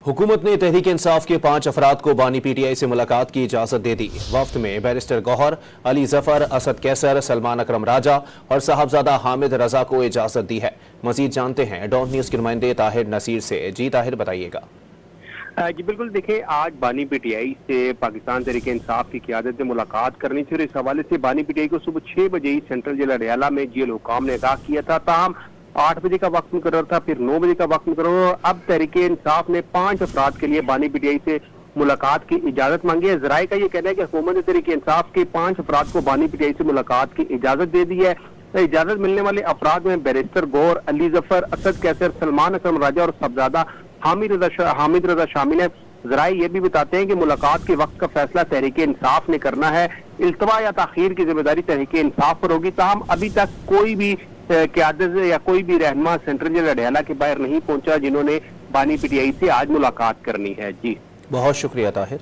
हुकूमत ने तहरीक इंसाफ के 5 अफराद को बानी पीटीआई से मुलाकात की इजाजत दे दी। वफ्त में बैरिस्टर गौहर, अली जफर, असद कैसर, सलमान अकरम राजा और साहबजादा हामिद रजा को इजाजत दी है। मजीद जानते हैं डॉन न्यूज के नुमाइंदे ताहिर नसीर से। जी ताहिर, बताइएगा। जी बिल्कुल, देखिए आज बानी पीटीआई से पाकिस्तान तहरीक इंसाफ की क़यादत में मुलाकात करनी थी और इस हवाले से बानी पीटीआई को सुबह 6 बजे ही सेंट्रल जेल अडयाला में जेल हुकाम ने आगाह किया था। ताहम 8 बजे का वक्त मुकर्रर था, फिर 9 बजे का वक्त मुकर्रर। अब तहरीक इंसाफ ने 5 अफराद के लिए बानी पीटीआई से मुलाकात की इजाजत मांगी है। जराये का ये कहना है कि हुकूमत ने तहरीक इंसाफ के 5 अफराद को बानी पीटीआई से मुलाकात की इजाजत दे दी है। इजाजत मिलने वाले अफराद में बैरिस्टर गौहर, अली जफर, असद कैसर, सलमान अकरम राजा और साहबजादा हामिद रजा शामिल है। जराये ये भी बताते हैं कि मुलाकात के वक्त का फैसला तहरीक इंसाफ ने करना है। इल्तवा या ताखीर की जिम्मेदारी तहरीक इंसाफ पर होगी। ताहम अभी तक कोई भी क़यादत या कोई भी रहनुमा सेंट्रल जेल अडयाला के बाहर नहीं पहुंचा जिन्होंने बानी पीटीआई से आज मुलाकात करनी है। जी बहुत शुक्रिया ताहिर।